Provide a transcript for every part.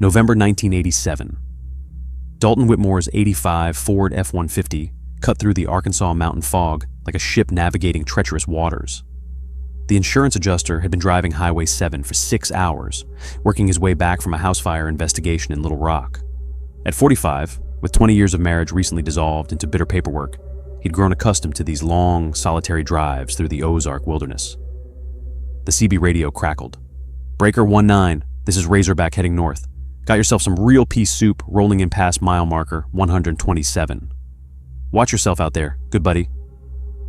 November 1987. Dalton Whitmore's '85 Ford F-150 cut through the Arkansas mountain fog like a ship navigating treacherous waters. The insurance adjuster had been driving Highway 7 for 6 hours, working his way back from a house fire investigation in Little Rock. At 45, with 20 years of marriage recently dissolved into bitter paperwork, he'd grown accustomed to these long, solitary drives through the Ozark wilderness. The CB radio crackled. "Breaker 19, this is Razorback heading north. Got yourself some real pea soup rolling in past mile marker 127. Watch yourself out there, good buddy."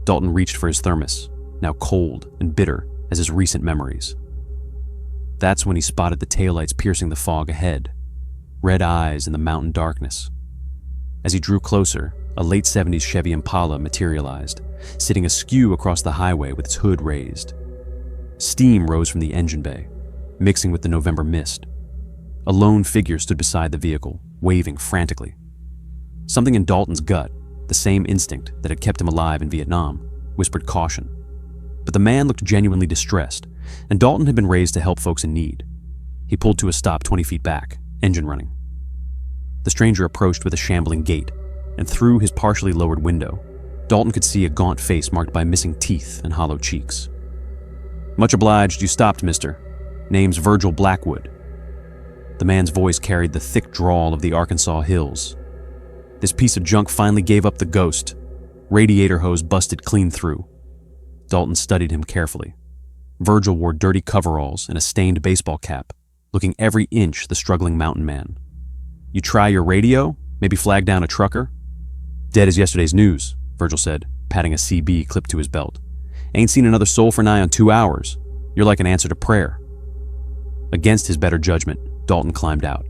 Dalton reached for his thermos, now cold and bitter as his recent memories. That's when he spotted the taillights piercing the fog ahead, red eyes in the mountain darkness. As he drew closer, a late 70s Chevy Impala materialized, sitting askew across the highway with its hood raised. Steam rose from the engine bay, mixing with the November mist. A lone figure stood beside the vehicle, waving frantically. Something in Dalton's gut, the same instinct that had kept him alive in Vietnam, whispered caution. But the man looked genuinely distressed, and Dalton had been raised to help folks in need. He pulled to a stop 20 feet back, engine running. The stranger approached with a shambling gait, and through his partially lowered window, Dalton could see a gaunt face marked by missing teeth and hollow cheeks. "Much obliged you stopped, mister. Name's Virgil Blackwood." The man's voice carried the thick drawl of the Arkansas hills. "This piece of junk finally gave up the ghost. Radiator hose busted clean through." Dalton studied him carefully. Virgil wore dirty coveralls and a stained baseball cap, looking every inch the struggling mountain man. "You try your radio? Maybe flag down a trucker?" "Dead as yesterday's news," Virgil said, patting a CB clipped to his belt. "Ain't seen another soul for nigh on 2 hours. You're like an answer to prayer." Against his better judgment, Dalton climbed out.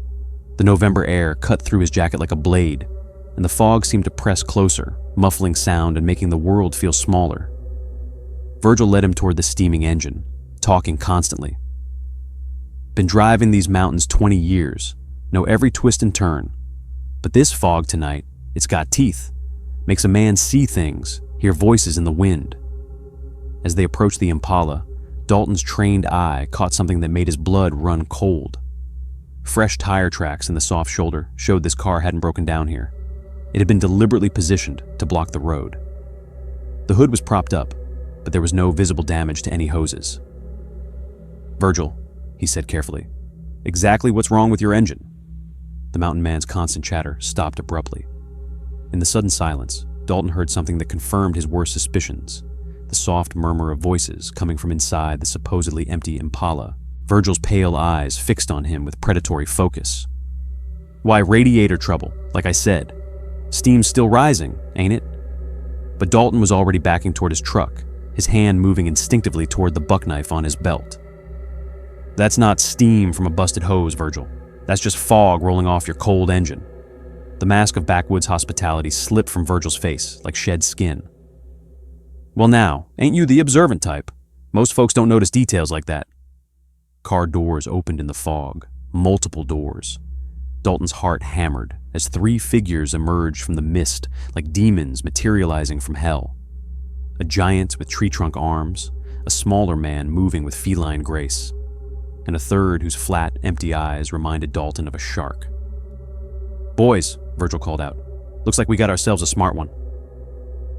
The November air cut through his jacket like a blade, and the fog seemed to press closer, muffling sound and making the world feel smaller. Virgil led him toward the steaming engine, talking constantly. "Been driving these mountains 20 years, know every twist and turn. But this fog tonight, it's got teeth. Makes a man see things, hear voices in the wind." As they approached the Impala, Dalton's trained eye caught something that made his blood run cold. Fresh tire tracks in the soft shoulder showed this car hadn't broken down here. It had been deliberately positioned to block the road. The hood was propped up, but there was no visible damage to any hoses. "Virgil," he said carefully, "exactly what's wrong with your engine?" The mountain man's constant chatter stopped abruptly. In the sudden silence, Dalton heard something that confirmed his worst suspicions, the soft murmur of voices coming from inside the supposedly empty Impala, Virgil's pale eyes fixed on him with predatory focus. "Why, radiator trouble, like I said. Steam's still rising, ain't it?" But Dalton was already backing toward his truck, his hand moving instinctively toward the buckknife on his belt. "That's not steam from a busted hose, Virgil. That's just fog rolling off your cold engine." The mask of backwoods hospitality slipped from Virgil's face like shed skin. "Well now, ain't you the observant type? Most folks don't notice details like that." Car doors opened in the fog, multiple doors. Dalton's heart hammered as 3 figures emerged from the mist like demons materializing from hell. A giant with tree trunk arms, a smaller man moving with feline grace, and a third whose flat, empty eyes reminded Dalton of a shark. "Boys," Virgil called out, "looks like we got ourselves a smart one."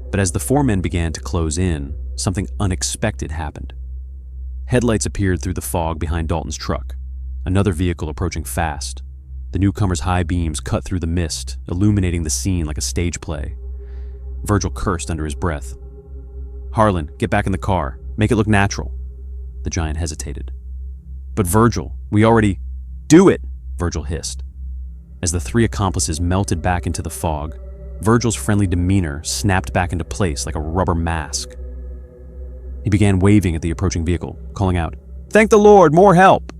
But as the 4 men began to close in, something unexpected happened. Headlights appeared through the fog behind Dalton's truck, another vehicle approaching fast. The newcomer's high beams cut through the mist, illuminating the scene like a stage play. Virgil cursed under his breath. "Harlan, get back in the car. Make it look natural." The giant hesitated. "But Virgil, we already—" "Do it!" Virgil hissed. As the 3 accomplices melted back into the fog, Virgil's friendly demeanor snapped back into place like a rubber mask. He began waving at the approaching vehicle, calling out, "Thank the Lord, more help!"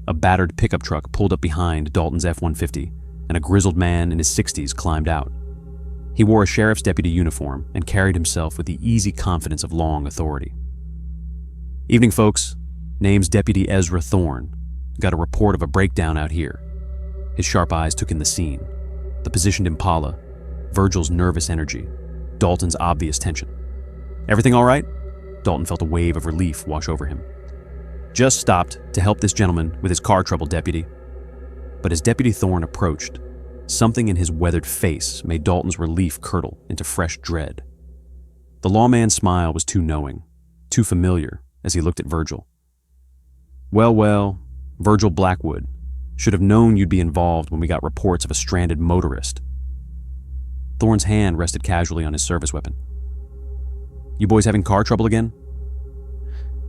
A battered pickup truck pulled up behind Dalton's F-150, and a grizzled man in his 60s climbed out. He wore a sheriff's deputy uniform and carried himself with the easy confidence of long authority. "Evening, folks. Name's Deputy Ezra Thorne. Got a report of a breakdown out here." His sharp eyes took in the scene. The positioned Impala, Virgil's nervous energy, Dalton's obvious tension. "Everything all right?" Dalton felt a wave of relief wash over him. "Just stopped to help this gentleman with his car trouble, Deputy." But as Deputy Thorne approached, something in his weathered face made Dalton's relief curdle into fresh dread. The lawman's smile was too knowing, too familiar as he looked at Virgil. Well, Virgil Blackwood. Should have known you'd be involved when we got reports of a stranded motorist. Thorne's hand rested casually on his service weapon. You boys having car trouble again?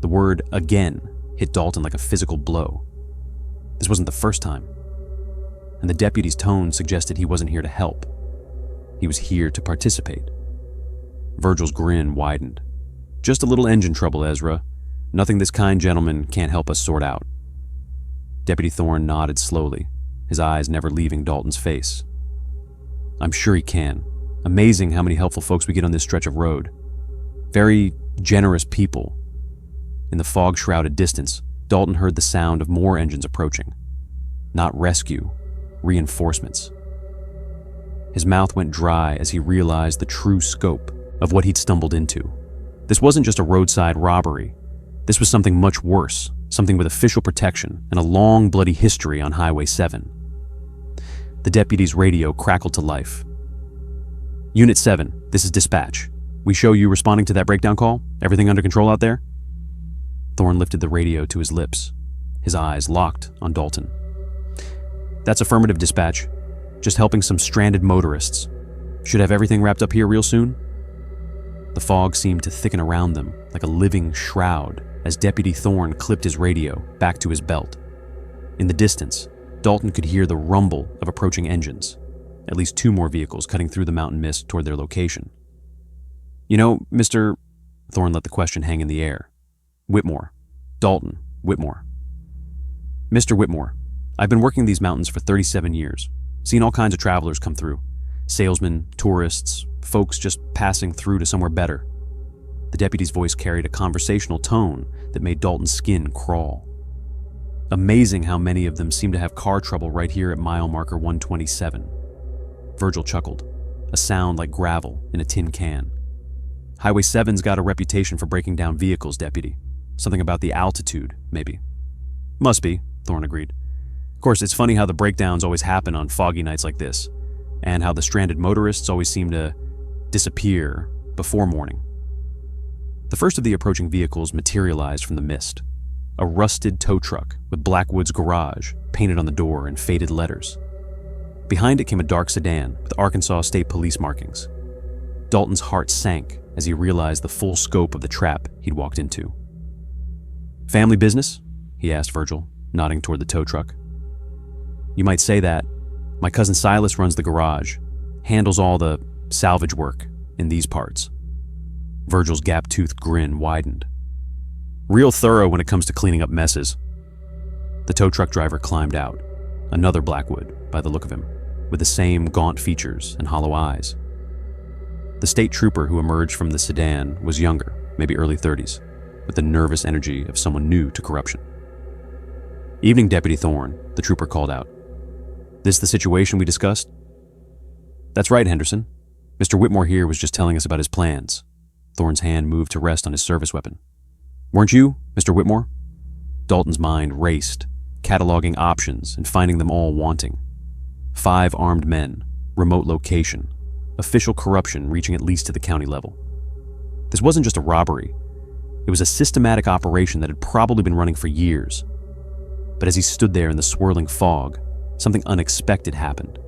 The word again hit Dalton like a physical blow. This wasn't the first time. And the deputy's tone suggested he wasn't here to help. He was here to participate. Virgil's grin widened. Just a little engine trouble, Ezra. Nothing this kind gentleman can't help us sort out. Deputy Thorne nodded slowly, his eyes never leaving Dalton's face. I'm sure he can. Amazing how many helpful folks we get on this stretch of road. Very generous people. In the fog-shrouded distance, Dalton heard the sound of more engines approaching. Not rescue, reinforcements. His mouth went dry as he realized the true scope of what he'd stumbled into. This wasn't just a roadside robbery. This was something much worse, something with official protection and a long, bloody history on Highway 7. The deputy's radio crackled to life. Unit 7, this is dispatch. We show you responding to that breakdown call? Everything under control out there? Thorne lifted the radio to his lips, his eyes locked on Dalton. That's affirmative, dispatch. Just helping some stranded motorists. Should have everything wrapped up here real soon? The fog seemed to thicken around them like a living shroud as Deputy Thorne clipped his radio back to his belt. In the distance, Dalton could hear the rumble of approaching engines, at least 2 more vehicles cutting through the mountain mist toward their location. You know, Mr. Thorne let the question hang in the air. Whitmore. Dalton Whitmore. Mr. Whitmore, I've been working these mountains for 37 years, seen all kinds of travelers come through. Salesmen, tourists, folks just passing through to somewhere better. The deputy's voice carried a conversational tone that made Dalton's skin crawl. Amazing how many of them seem to have car trouble right here at mile marker 127. Virgil chuckled, a sound like gravel in a tin can. Highway 7's got a reputation for breaking down vehicles, deputy. Something about the altitude, maybe. Must be, Thorne agreed. Of course, it's funny how the breakdowns always happen on foggy nights like this, and how the stranded motorists always seem to disappear before morning. The first of the approaching vehicles materialized from the mist. A rusted tow truck with Blackwood's Garage painted on the door in faded letters. Behind it came a dark sedan with Arkansas State Police markings. Dalton's heart sank as he realized the full scope of the trap he'd walked into. Family business? He asked Virgil, nodding toward the tow truck. You might say that. My cousin Silas runs the garage, handles all the salvage work in these parts. Virgil's gap-toothed grin widened. Real thorough when it comes to cleaning up messes. The tow truck driver climbed out, another Blackwood, by the look of him, with the same gaunt features and hollow eyes. The state trooper who emerged from the sedan was younger, maybe early 30s, with the nervous energy of someone new to corruption. Evening, Deputy Thorne, the trooper called out. This the situation we discussed? That's right, Henderson. Mr. Whitmore here was just telling us about his plans. Thorne's hand moved to rest on his service weapon. Weren't you, Mr. Whitmore? Dalton's mind raced, cataloging options and finding them all wanting. 5 armed men, remote location, official corruption reaching at least to the county level. This wasn't just a robbery. It was a systematic operation that had probably been running for years. But as he stood there in the swirling fog, something unexpected happened.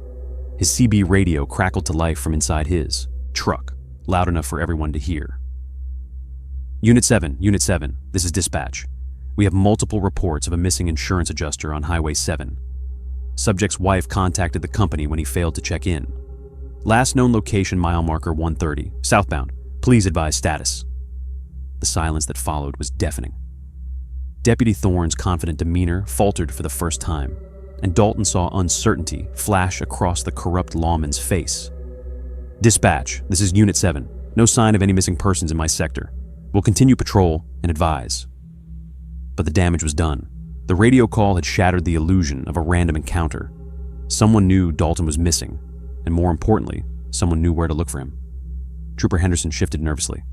His CB radio crackled to life from inside his truck, loud enough for everyone to hear. Unit 7, this is dispatch. We have multiple reports of a missing insurance adjuster on Highway 7. Subject's wife contacted the company when he failed to check in. Last known location mile marker 130, southbound. Please advise status. The silence that followed was deafening. Deputy Thorne's confident demeanor faltered for the first time, and Dalton saw uncertainty flash across the corrupt lawman's face. Dispatch, this is Unit 7. No sign of any missing persons in my sector. We'll continue patrol and advise. But the damage was done. The radio call had shattered the illusion of a random encounter. Someone knew Dalton was missing, and more importantly, someone knew where to look for him. Trooper Henderson shifted nervously.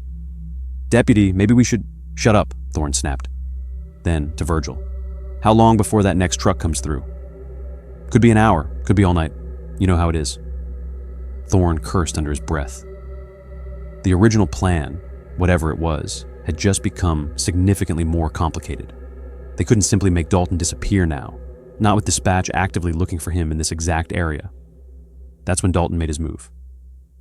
Deputy, maybe we should... Shut up, Thorne snapped. Then, to Virgil. How long before that next truck comes through? Could be an hour, could be all night. You know how it is. Thorne cursed under his breath. The original plan, whatever it was, had just become significantly more complicated. They couldn't simply make Dalton disappear now, not with dispatch actively looking for him in this exact area. That's when Dalton made his move.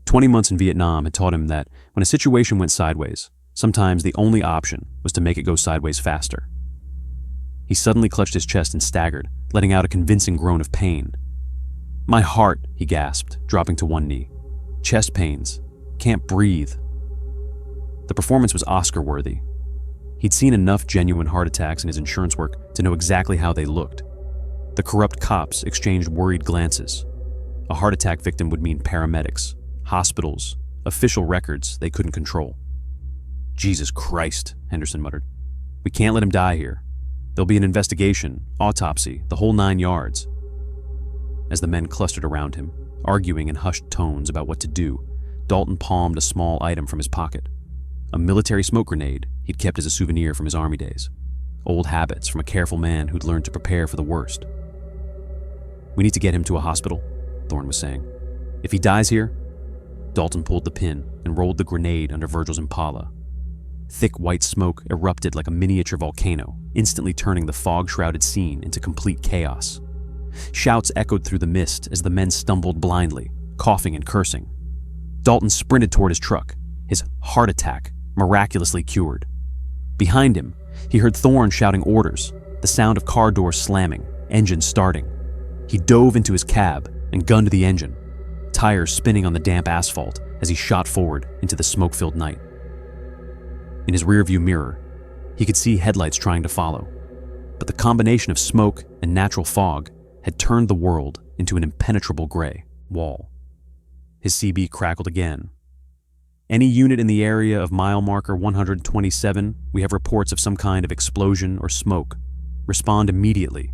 20 months in Vietnam had taught him that when a situation went sideways, sometimes the only option was to make it go sideways faster. He suddenly clutched his chest and staggered, letting out a convincing groan of pain. "My heart," he gasped, dropping to one knee. "Chest pains. Can't breathe." The performance was Oscar-worthy. He'd seen enough genuine heart attacks in his insurance work to know exactly how they looked. The corrupt cops exchanged worried glances. A heart attack victim would mean paramedics, hospitals, official records they couldn't control. "Jesus Christ," Henderson muttered. "We can't let him die here. There'll be an investigation, autopsy, the whole 9 yards." As the men clustered around him, arguing in hushed tones about what to do, Dalton palmed a small item from his pocket. A military smoke grenade he'd kept as a souvenir from his army days. Old habits from a careful man who'd learned to prepare for the worst. "We need to get him to a hospital," Thorne was saying. "If he dies here..." Dalton pulled the pin and rolled the grenade under Virgil's Impala. Thick white smoke erupted like a miniature volcano, instantly turning the fog-shrouded scene into complete chaos. Shouts echoed through the mist as the men stumbled blindly, coughing and cursing. Dalton sprinted toward his truck, his heart attack miraculously cured. Behind him, he heard Thorne shouting orders, the sound of car doors slamming, engine starting. He dove into his cab and gunned the engine, tires spinning on the damp asphalt as he shot forward into the smoke-filled night. In his rearview mirror, he could see headlights trying to follow, but the combination of smoke and natural fog had turned the world into an impenetrable gray wall. His CB crackled again. "Any unit in the area of mile marker 127, we have reports of some kind of explosion or smoke. Respond immediately."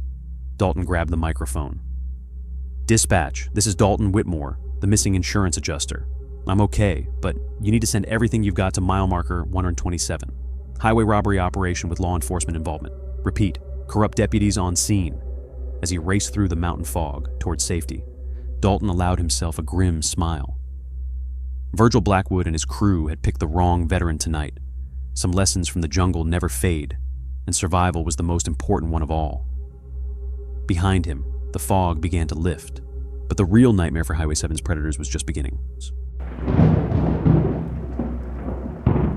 Dalton grabbed the microphone. "Dispatch, this is Dalton Whitmore, the missing insurance adjuster. I'm okay, but you need to send everything you've got to mile marker 127. Highway robbery operation with law enforcement involvement. Repeat, corrupt deputies on scene." As he raced through the mountain fog towards safety, Dalton allowed himself a grim smile. Virgil Blackwood and his crew had picked the wrong veteran tonight. Some lessons from the jungle never fade, and survival was the most important one of all. Behind him, the fog began to lift, but the real nightmare for Highway 7's predators was just beginning.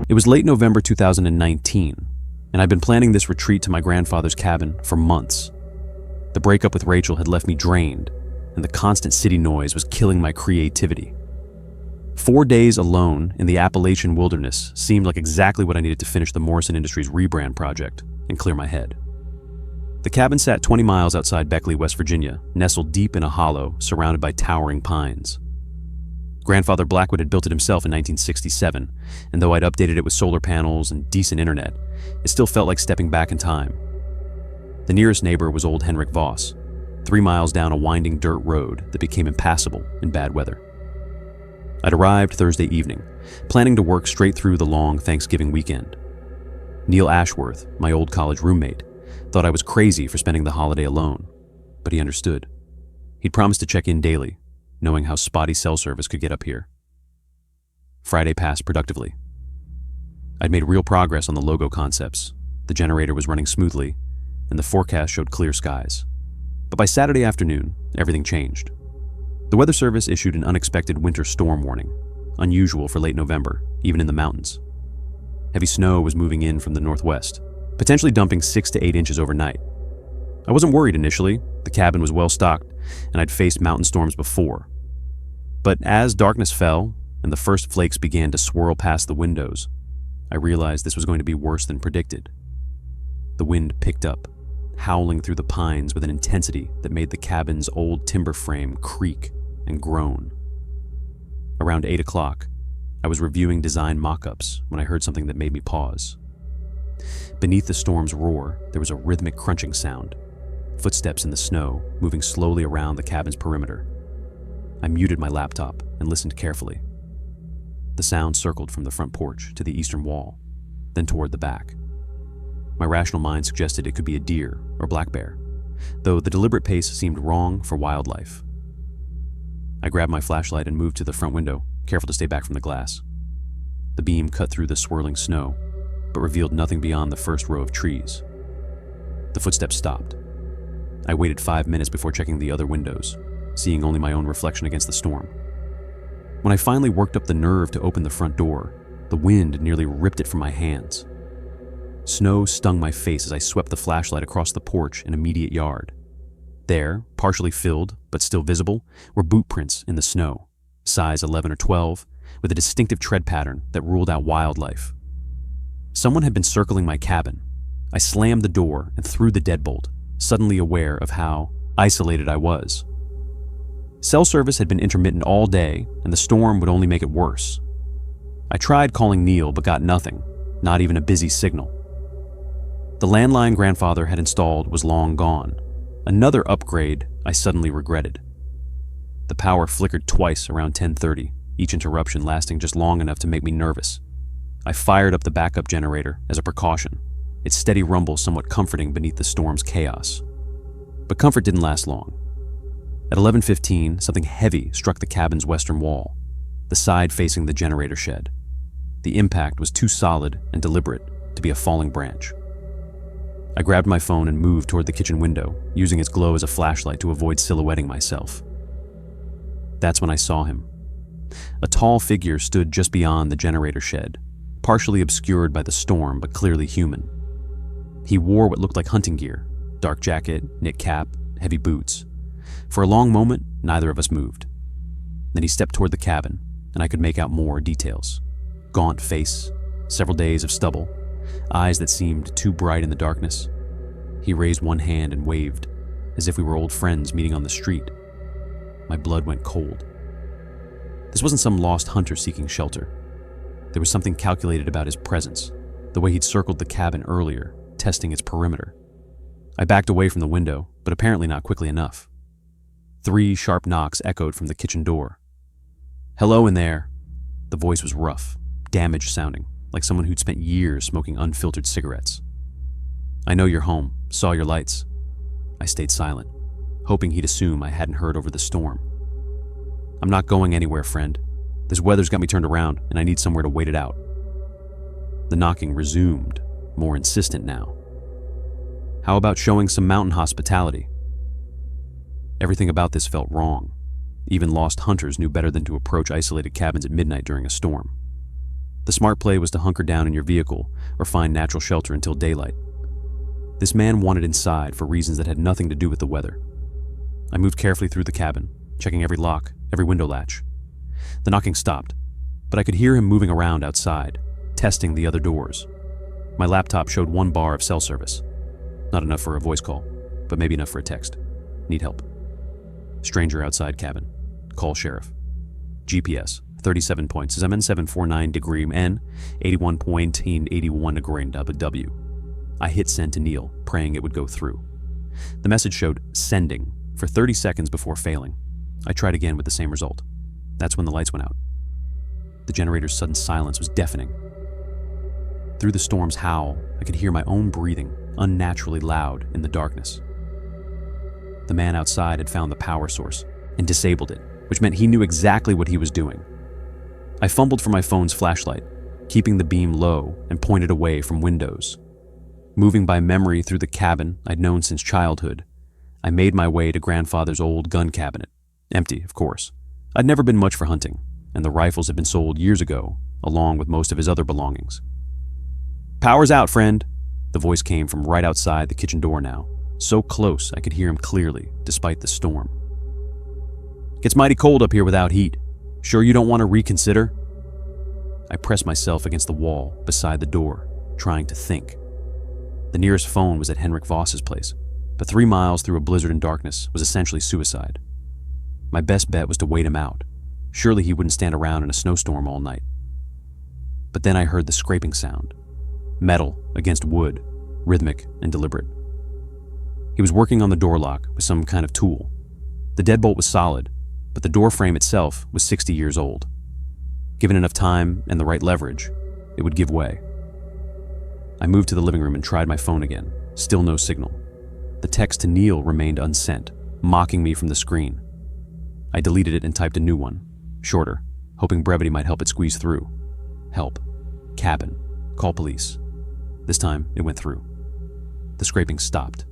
It was late November 2019, and I'd been planning this retreat to my grandfather's cabin for months. The breakup with Rachel had left me drained, and the constant city noise was killing my creativity. 4 days alone in the Appalachian wilderness seemed like exactly what I needed to finish the Morrison Industries rebrand project and clear my head. The cabin sat 20 miles outside Beckley, West Virginia, nestled deep in a hollow surrounded by towering pines. Grandfather Blackwood had built it himself in 1967, and though I'd updated it with solar panels and decent internet, it still felt like stepping back in time. The nearest neighbor was old Henrik Voss, 3 miles down a winding dirt road that became impassable in bad weather. I'd arrived Thursday evening, planning to work straight through the long Thanksgiving weekend. Neil Ashworth, my old college roommate, thought I was crazy for spending the holiday alone, but he understood. He'd promised to check in daily, knowing how spotty cell service could get up here. Friday passed productively. I'd made real progress on the logo concepts, the generator was running smoothly, and the forecast showed clear skies. But by Saturday afternoon, everything changed. The Weather Service issued an unexpected winter storm warning, unusual for late November, even in the mountains. Heavy snow was moving in from the northwest, potentially dumping 6 to 8 inches overnight. I wasn't worried initially. The cabin was well stocked, and I'd faced mountain storms before. But as darkness fell and the first flakes began to swirl past the windows, I realized this was going to be worse than predicted. The wind picked up, howling through the pines with an intensity that made the cabin's old timber frame creak and groan. Around 8 o'clock, I was reviewing design mock-ups when I heard something that made me pause. Beneath the storm's roar, there was a rhythmic crunching sound, footsteps in the snow moving slowly around the cabin's perimeter. I muted my laptop and listened carefully. The sound circled from the front porch to the eastern wall, then toward the back. My rational mind suggested it could be a deer or black bear, though the deliberate pace seemed wrong for wildlife. I grabbed my flashlight and moved to the front window, careful to stay back from the glass. The beam cut through the swirling snow, but revealed nothing beyond the first row of trees. The footsteps stopped. I waited 5 minutes before checking the other windows, seeing only my own reflection against the storm. When I finally worked up the nerve to open the front door, the wind nearly ripped it from my hands. Snow stung my face as I swept the flashlight across the porch and immediate yard. There, partially filled, but still visible, were boot prints in the snow, size 11 or 12, with a distinctive tread pattern that ruled out wildlife. Someone had been circling my cabin. I slammed the door and threw the deadbolt, suddenly aware of how isolated I was. Cell service had been intermittent all day, and the storm would only make it worse. I tried calling Neil, but got nothing, not even a busy signal. The landline grandfather had installed was long gone, another upgrade I suddenly regretted. The power flickered twice around 10:30, each interruption lasting just long enough to make me nervous. I fired up the backup generator as a precaution, its steady rumble somewhat comforting beneath the storm's chaos. But comfort didn't last long. At 11:15, something heavy struck the cabin's western wall, the side facing the generator shed. The impact was too solid and deliberate to be a falling branch. I grabbed my phone and moved toward the kitchen window, using its glow as a flashlight to avoid silhouetting myself. That's when I saw him. A tall figure stood just beyond the generator shed, partially obscured by the storm but clearly human. He wore what looked like hunting gear, dark jacket, knit cap, heavy boots. For a long moment, neither of us moved. Then he stepped toward the cabin, and I could make out more details. Gaunt face, several days of stubble, eyes that seemed too bright in the darkness. He raised one hand and waved, as if we were old friends meeting on the street. My blood went cold. This wasn't some lost hunter seeking shelter. There was something calculated about his presence, the way he'd circled the cabin earlier, testing its perimeter. I backed away from the window, but apparently not quickly enough. 3 sharp knocks echoed from the kitchen door. "Hello in there." The voice was rough, damaged sounding, like someone who'd spent years smoking unfiltered cigarettes. "I know you're home, saw your lights." I stayed silent, hoping he'd assume I hadn't heard over the storm. "I'm not going anywhere, friend. This weather's got me turned around, and I need somewhere to wait it out." The knocking resumed, more insistent now. "How about showing some mountain hospitality?" Everything about this felt wrong. Even lost hunters knew better than to approach isolated cabins at midnight during a storm. The smart play was to hunker down in your vehicle or find natural shelter until daylight. This man wanted inside for reasons that had nothing to do with the weather. I moved carefully through the cabin, checking every lock, every window latch. The knocking stopped, but I could hear him moving around outside, testing the other doors. My laptop showed 1 bar of cell service. Not enough for a voice call, but maybe enough for a text. Need help. Stranger outside cabin. Call sheriff. GPS, 37.7749 degree N, 81.81 degree W. I hit send to Neil, praying it would go through. The message showed sending for 30 seconds before failing. I tried again with the same result. That's when the lights went out. The generator's sudden silence was deafening. Through the storm's howl, I could hear my own breathing, unnaturally loud in the darkness. The man outside had found the power source and disabled it, which meant he knew exactly what he was doing. I fumbled for my phone's flashlight, keeping the beam low and pointed away from windows. Moving by memory through the cabin I'd known since childhood, I made my way to grandfather's old gun cabinet. Empty, of course. I'd never been much for hunting, and the rifles had been sold years ago, along with most of his other belongings. "Power's out, friend." The voice came from right outside the kitchen door now, so close I could hear him clearly, despite the storm. "Gets mighty cold up here without heat. Sure you don't want to reconsider?" I pressed myself against the wall beside the door, trying to think. The nearest phone was at Henrik Voss's place, but 3 miles through a blizzard and darkness was essentially suicide. My best bet was to wait him out. Surely he wouldn't stand around in a snowstorm all night. But then I heard the scraping sound. Metal against wood, rhythmic and deliberate. He was working on the door lock with some kind of tool. The deadbolt was solid, but the door frame itself was 60 years old. Given enough time and the right leverage, it would give way. I moved to the living room and tried my phone again. Still no signal. The text to Neil remained unsent, mocking me from the screen. I deleted it and typed a new one, shorter, hoping brevity might help it squeeze through. Help. Cabin. Call police. This time, it went through. The scraping stopped.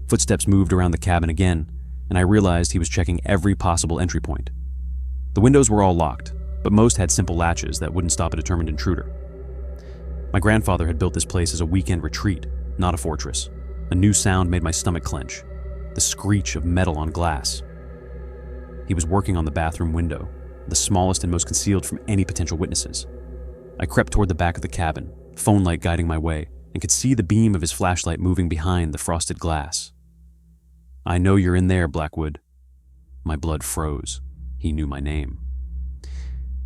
Footsteps moved around the cabin again, and I realized he was checking every possible entry point. The windows were all locked, but most had simple latches that wouldn't stop a determined intruder. My grandfather had built this place as a weekend retreat, not a fortress. A new sound made my stomach clench, the screech of metal on glass. He was working on the bathroom window, the smallest and most concealed from any potential witnesses. I crept toward the back of the cabin, phone light guiding my way, and could see the beam of his flashlight moving behind the frosted glass. "I know you're in there, Blackwood." My blood froze. He knew my name.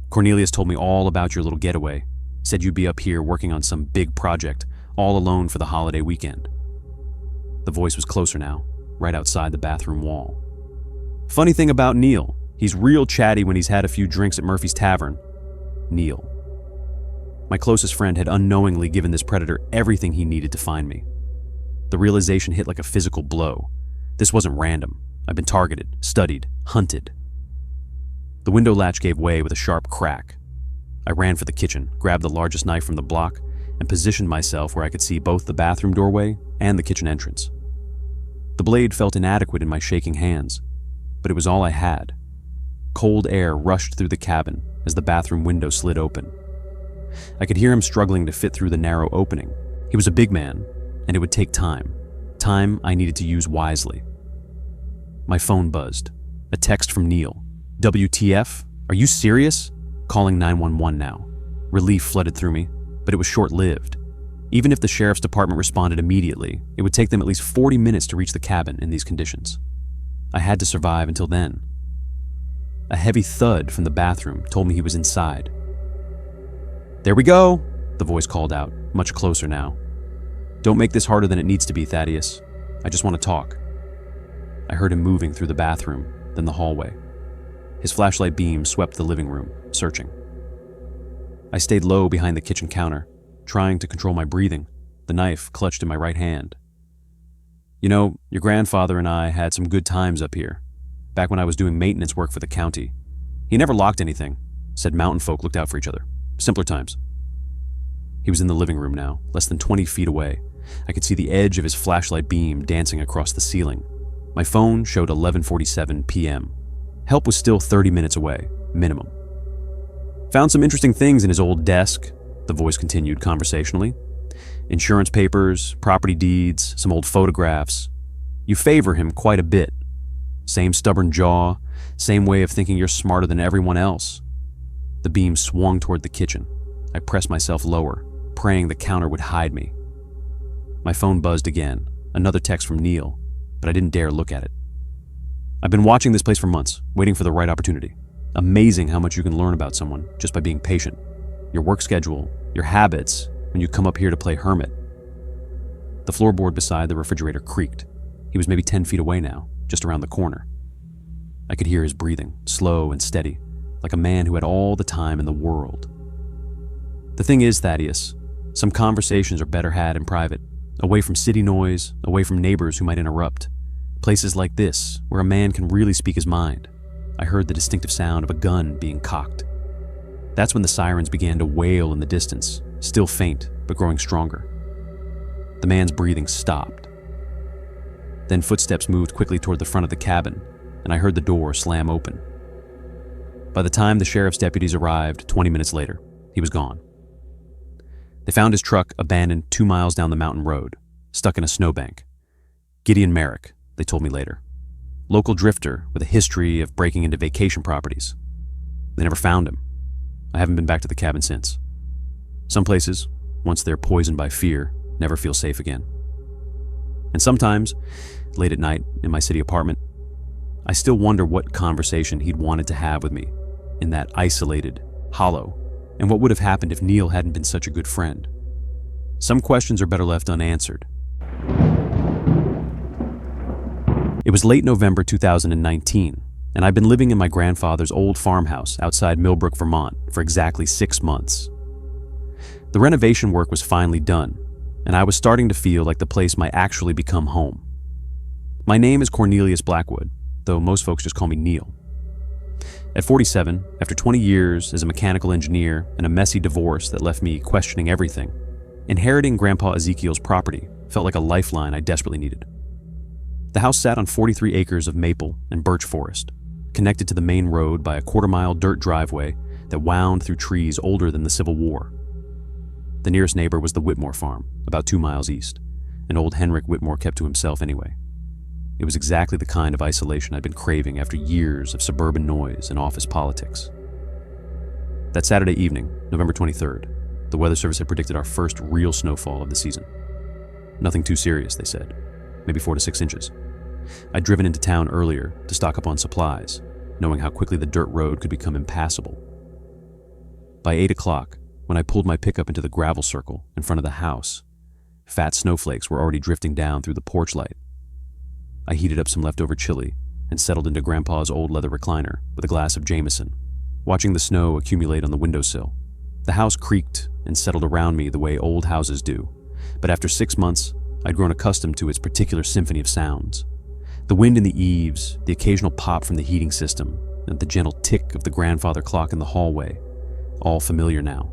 "Cornelius told me all about your little getaway. Said you'd be up here working on some big project, all alone for the holiday weekend." The voice was closer now, right outside the bathroom wall. "Funny thing about Neil, he's real chatty when he's had a few drinks at Murphy's Tavern." Neil. My closest friend had unknowingly given this predator everything he needed to find me. The realization hit like a physical blow. This wasn't random. I'd been targeted, studied, hunted. The window latch gave way with a sharp crack. I ran for the kitchen, grabbed the largest knife from the block, and positioned myself where I could see both the bathroom doorway and the kitchen entrance. The blade felt inadequate in my shaking hands, but it was all I had. Cold air rushed through the cabin as the bathroom window slid open. I could hear him struggling to fit through the narrow opening. He was a big man, and it would take time. Time I needed to use wisely. My phone buzzed. A text from Neil. "WTF? Are you serious?" Calling 911 now. Relief flooded through me, but it was short-lived. Even if the sheriff's department responded immediately, it would take them at least 40 minutes to reach the cabin in these conditions. I had to survive until then. A heavy thud from the bathroom told me he was inside. "There we go," the voice called out, much closer now. "Don't make this harder than it needs to be, Thaddeus. I just want to talk." I heard him moving through the bathroom, then the hallway. His flashlight beam swept the living room, searching. I stayed low behind the kitchen counter, trying to control my breathing, the knife clutched in my right hand. "You know, your grandfather and I had some good times up here, back when I was doing maintenance work for the county. He never locked anything, said mountain folk looked out for each other. Simpler times." He was in the living room now, less than 20 feet away. I could see the edge of his flashlight beam dancing across the ceiling. My phone showed 11:47 p.m. Help was still 30 minutes away, minimum. "Found some interesting things in his old desk," the voice continued conversationally. "Insurance papers, property deeds, some old photographs. You favor him quite a bit. Same stubborn jaw, same way of thinking you're smarter than everyone else." The beam swung toward the kitchen. I pressed myself lower, praying the counter would hide me. My phone buzzed again, another text from Neil, but I didn't dare look at it. "I've been watching this place for months, waiting for the right opportunity. Amazing how much you can learn about someone just by being patient. Your work schedule, your habits, when you come up here to play hermit." The floorboard beside the refrigerator creaked. He was maybe 10 feet away now, just around the corner. I could hear his breathing, slow and steady, like a man who had all the time in the world. "The thing is, Thaddeus, some conversations are better had in private, away from city noise, away from neighbors who might interrupt. Places like this, where a man can really speak his mind." I heard the distinctive sound of a gun being cocked. That's when the sirens began to wail in the distance, still faint, but growing stronger. The man's breathing stopped. Then footsteps moved quickly toward the front of the cabin, and I heard the door slam open. By the time the sheriff's deputies arrived 20 minutes later, he was gone. They found his truck abandoned 2 miles down the mountain road, stuck in a snowbank. Gideon Merrick, they told me later. Local drifter with a history of breaking into vacation properties. They never found him. I haven't been back to the cabin since. Some places, once they're poisoned by fear, never feel safe again. And sometimes, late at night in my city apartment, I still wonder what conversation he'd wanted to have with me in that isolated, hollow, and what would have happened if Neil hadn't been such a good friend. Some questions are better left unanswered. It was late November 2019, and I'd been living in my grandfather's old farmhouse outside Millbrook, Vermont for exactly 6 months. The renovation work was finally done, and I was starting to feel like the place might actually become home. My name is Cornelius Blackwood, though most folks just call me Neil. At 47, after 20 years as a mechanical engineer and a messy divorce that left me questioning everything, inheriting Grandpa Ezekiel's property felt like a lifeline I desperately needed. The house sat on 43 acres of maple and birch forest, connected to the main road by a quarter-mile dirt driveway that wound through trees older than the Civil War. The nearest neighbor was the Whitmore farm, about 2 miles east, and old Henrik Whitmore kept to himself anyway. It was exactly the kind of isolation I'd been craving after years of suburban noise and office politics. That Saturday evening, November 23rd, the Weather Service had predicted our first real snowfall of the season. Nothing too serious, they said, maybe 4 to 6 inches. I'd driven into town earlier to stock up on supplies, knowing how quickly the dirt road could become impassable. By 8 o'clock, when I pulled my pickup into the gravel circle in front of the house, fat snowflakes were already drifting down through the porch light. I heated up some leftover chili and settled into Grandpa's old leather recliner with a glass of Jameson, watching the snow accumulate on the windowsill. The house creaked and settled around me the way old houses do, but after 6 months, I'd grown accustomed to its particular symphony of sounds. The wind in the eaves, the occasional pop from the heating system, and the gentle tick of the grandfather clock in the hallway, all familiar now.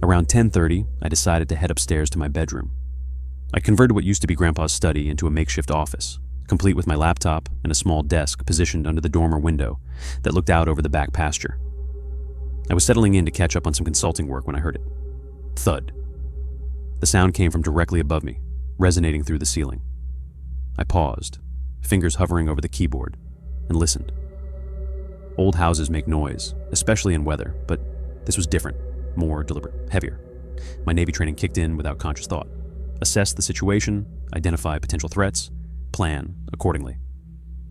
Around 10:30, I decided to head upstairs to my bedroom. I converted what used to be Grandpa's study into a makeshift office, complete with my laptop and a small desk positioned under the dormer window that looked out over the back pasture. I was settling in to catch up on some consulting work when I heard it. Thud. The sound came from directly above me, resonating through the ceiling. I paused, fingers hovering over the keyboard, and listened. Old houses make noise, especially in weather, but this was different, more deliberate, heavier. My Navy training kicked in without conscious thought. Assess the situation, identify potential threats, plan accordingly.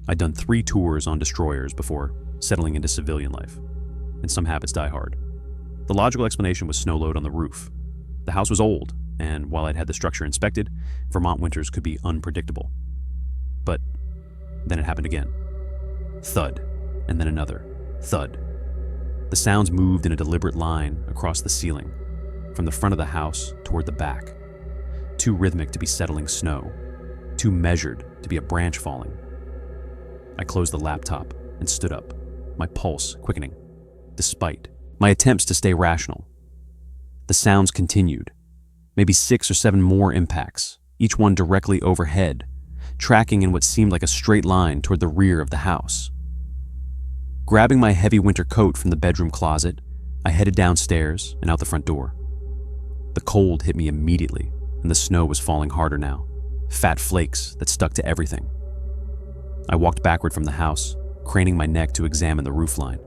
I'd done 3 tours on destroyers before settling into civilian life, and some habits die hard. The logical explanation was snow load on the roof. The house was old, and while I'd had the structure inspected, Vermont winters could be unpredictable. But then it happened again. Thud, and then another. Thud. The sounds moved in a deliberate line across the ceiling, from the front of the house toward the back. Too rhythmic to be settling snow, too measured to be a branch falling. I closed the laptop and stood up, my pulse quickening, despite my attempts to stay rational. The sounds continued, maybe 6 or 7 more impacts, each one directly overhead, tracking in what seemed like a straight line toward the rear of the house. Grabbing my heavy winter coat from the bedroom closet, I headed downstairs and out the front door. The cold hit me immediately, and the snow was falling harder now, fat flakes that stuck to everything. I walked backward from the house, craning my neck to examine the roofline.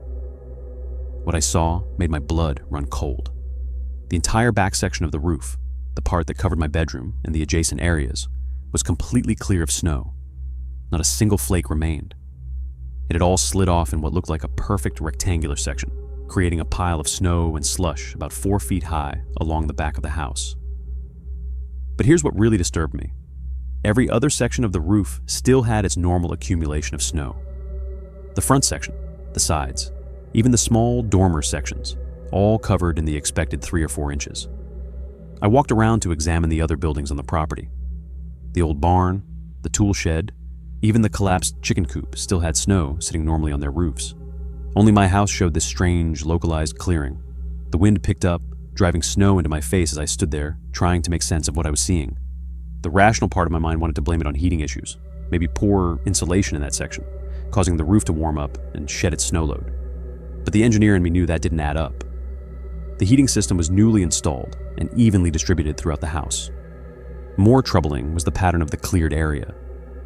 What I saw made my blood run cold. The entire back section of the roof, the part that covered my bedroom and the adjacent areas, was completely clear of snow. Not a single flake remained. It had all slid off in what looked like a perfect rectangular section, creating a pile of snow and slush about 4 feet high along the back of the house. But here's what really disturbed me. Every other section of the roof still had its normal accumulation of snow. The front section, the sides, even the small dormer sections, all covered in the expected 3 or 4 inches. I walked around to examine the other buildings on the property. The old barn, the tool shed, even the collapsed chicken coop still had snow sitting normally on their roofs. Only my house showed this strange, localized clearing. The wind picked up, driving snow into my face as I stood there, trying to make sense of what I was seeing. The rational part of my mind wanted to blame it on heating issues, maybe poor insulation in that section, causing the roof to warm up and shed its snow load. But the engineer in me knew that didn't add up. The heating system was newly installed and evenly distributed throughout the house. More troubling was the pattern of the cleared area.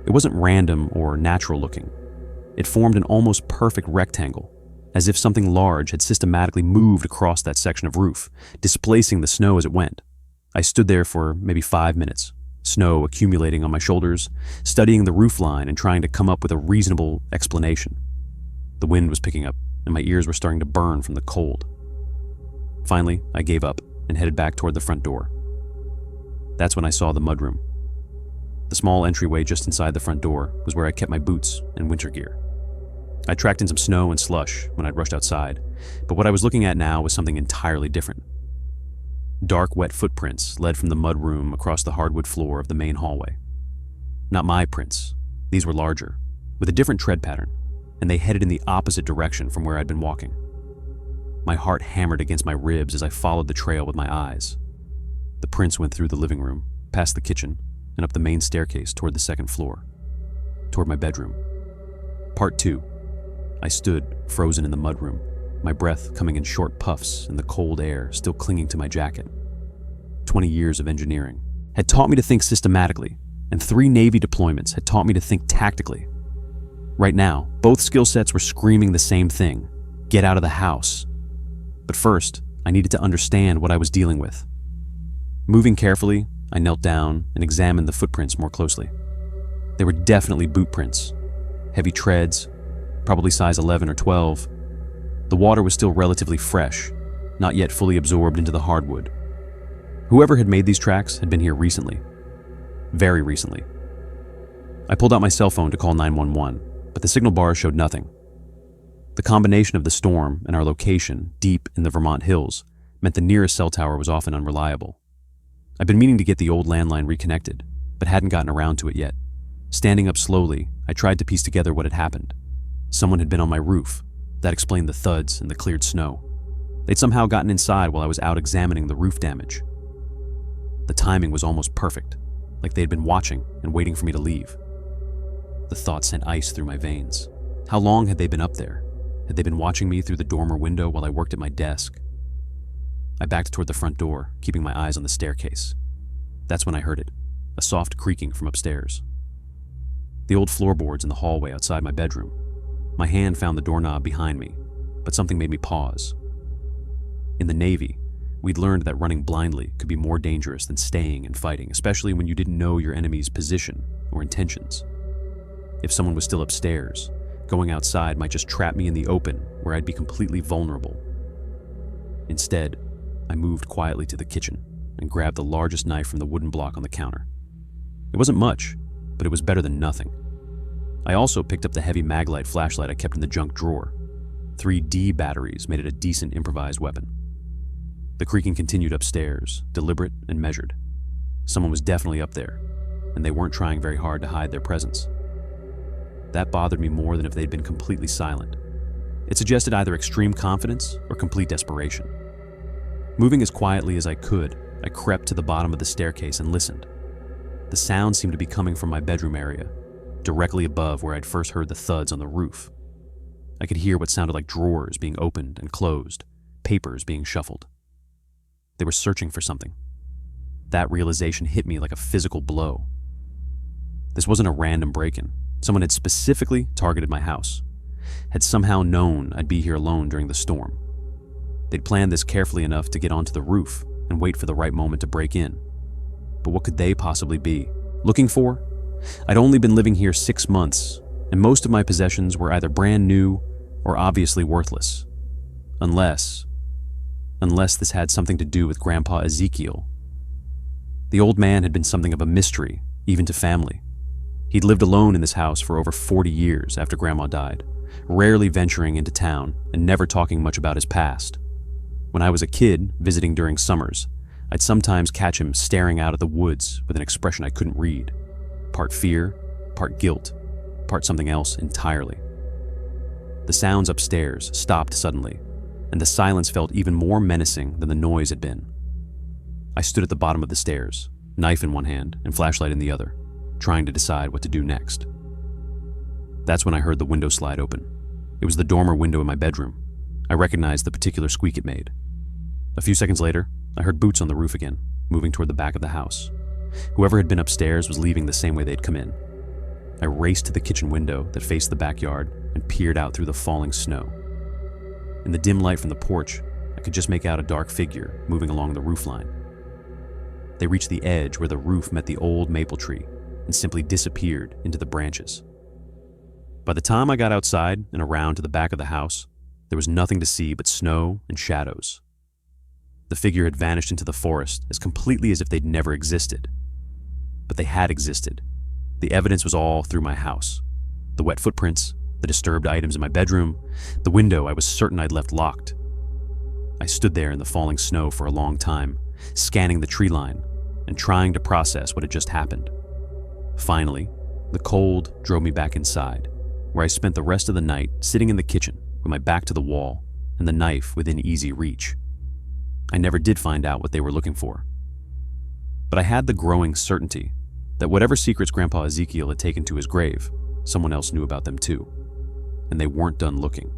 It wasn't random or natural looking. It formed an almost perfect rectangle, as if something large had systematically moved across that section of roof, displacing the snow as it went. I stood there for maybe 5 minutes, snow accumulating on my shoulders, studying the roof line and trying to come up with a reasonable explanation. The wind was picking up, and my ears were starting to burn from the cold. Finally, I gave up and headed back toward the front door. That's when I saw the mudroom. The small entryway just inside the front door was where I kept my boots and winter gear. I tracked in some snow and slush when I'd rushed outside, but what I was looking at now was something entirely different. Dark, wet footprints led from the mudroom across the hardwood floor of the main hallway. Not my prints, These were larger, with a different tread pattern, and they headed in the opposite direction from where I'd been walking. My heart hammered against my ribs as I followed the trail with my eyes. The prints went through the living room, past the kitchen, and up the main staircase toward the second floor, toward my bedroom. Part 2. I stood, frozen in the mudroom, my breath coming in short puffs and the cold air still clinging to my jacket. 20 years of engineering had taught me to think systematically, and 3 Navy deployments had taught me to think tactically. Right now, both skill sets were screaming the same thing: get out of the house. But first, I needed to understand what I was dealing with. Moving carefully, I knelt down and examined the footprints more closely. They were definitely boot prints, heavy treads, probably size 11 or 12. The water was still relatively fresh, not yet fully absorbed into the hardwood. Whoever had made these tracks had been here recently. Very recently. I pulled out my cell phone to call 911, but the signal bars showed nothing. The combination of the storm and our location, deep in the Vermont hills, meant the nearest cell tower was often unreliable. I'd been meaning to get the old landline reconnected, but hadn't gotten around to it yet. Standing up slowly, I tried to piece together what had happened. Someone had been on my roof. That explained the thuds and the cleared snow. They'd somehow gotten inside while I was out examining the roof damage. The timing was almost perfect, like they had been watching and waiting for me to leave. The thought sent ice through my veins. How long had they been up there? Had they been watching me through the dormer window while I worked at my desk? I backed toward the front door, keeping my eyes on the staircase. That's when I heard it, a soft creaking from upstairs. The old floorboards in the hallway outside my bedroom. My hand found the doorknob behind me, but something made me pause. In the Navy, we'd learned that running blindly could be more dangerous than staying and fighting, especially when you didn't know your enemy's position or intentions. If someone was still upstairs, going outside might just trap me in the open where I'd be completely vulnerable. Instead, I moved quietly to the kitchen and grabbed the largest knife from the wooden block on the counter. It wasn't much, but it was better than nothing. I also picked up the heavy Maglite flashlight I kept in the junk drawer. 3 D batteries made it a decent improvised weapon. The creaking continued upstairs, deliberate and measured. Someone was definitely up there, and they weren't trying very hard to hide their presence. That bothered me more than if they'd been completely silent. It suggested either extreme confidence or complete desperation. Moving as quietly as I could, I crept to the bottom of the staircase and listened. The sound seemed to be coming from my bedroom area, directly above where I'd first heard the thuds on the roof. I could hear what sounded like drawers being opened and closed, papers being shuffled. They were searching for something. That realization hit me like a physical blow. This wasn't a random break-in. Someone had specifically targeted my house, had somehow known I'd be here alone during the storm. They'd planned this carefully enough to get onto the roof and wait for the right moment to break in. But what could they possibly be looking for? I'd only been living here 6 months, and most of my possessions were either brand new or obviously worthless. Unless this had something to do with Grandpa Ezekiel. The old man had been something of a mystery, even to family. He'd lived alone in this house for over 40 years after Grandma died, rarely venturing into town and never talking much about his past. When I was a kid, visiting during summers, I'd sometimes catch him staring out at the woods with an expression I couldn't read. Part fear, part guilt, part something else entirely. The sounds upstairs stopped suddenly, and the silence felt even more menacing than the noise had been. I stood at the bottom of the stairs, knife in one hand and flashlight in the other, trying to decide what to do next. That's when I heard the window slide open. It was the dormer window in my bedroom. I recognized the particular squeak it made. A few seconds later, I heard boots on the roof again, moving toward the back of the house. Whoever had been upstairs was leaving the same way they'd come in. I raced to the kitchen window that faced the backyard and peered out through the falling snow. In the dim light from the porch, I could just make out a dark figure moving along the roofline. They reached the edge where the roof met the old maple tree and simply disappeared into the branches. By the time I got outside and around to the back of the house, there was nothing to see but snow and shadows. The figure had vanished into the forest as completely as if they'd never existed. But they had existed. The evidence was all through my house. The wet footprints, the disturbed items in my bedroom, the window I was certain I'd left locked. I stood there in the falling snow for a long time, scanning the tree line and trying to process what had just happened. Finally, The cold drove me back inside, where I spent the rest of the night sitting in the kitchen with my back to the wall and the knife within easy reach. I never did find out what they were looking for. But I had the growing certainty that whatever secrets Grandpa Ezekiel had taken to his grave, someone else knew about them too, and they weren't done looking.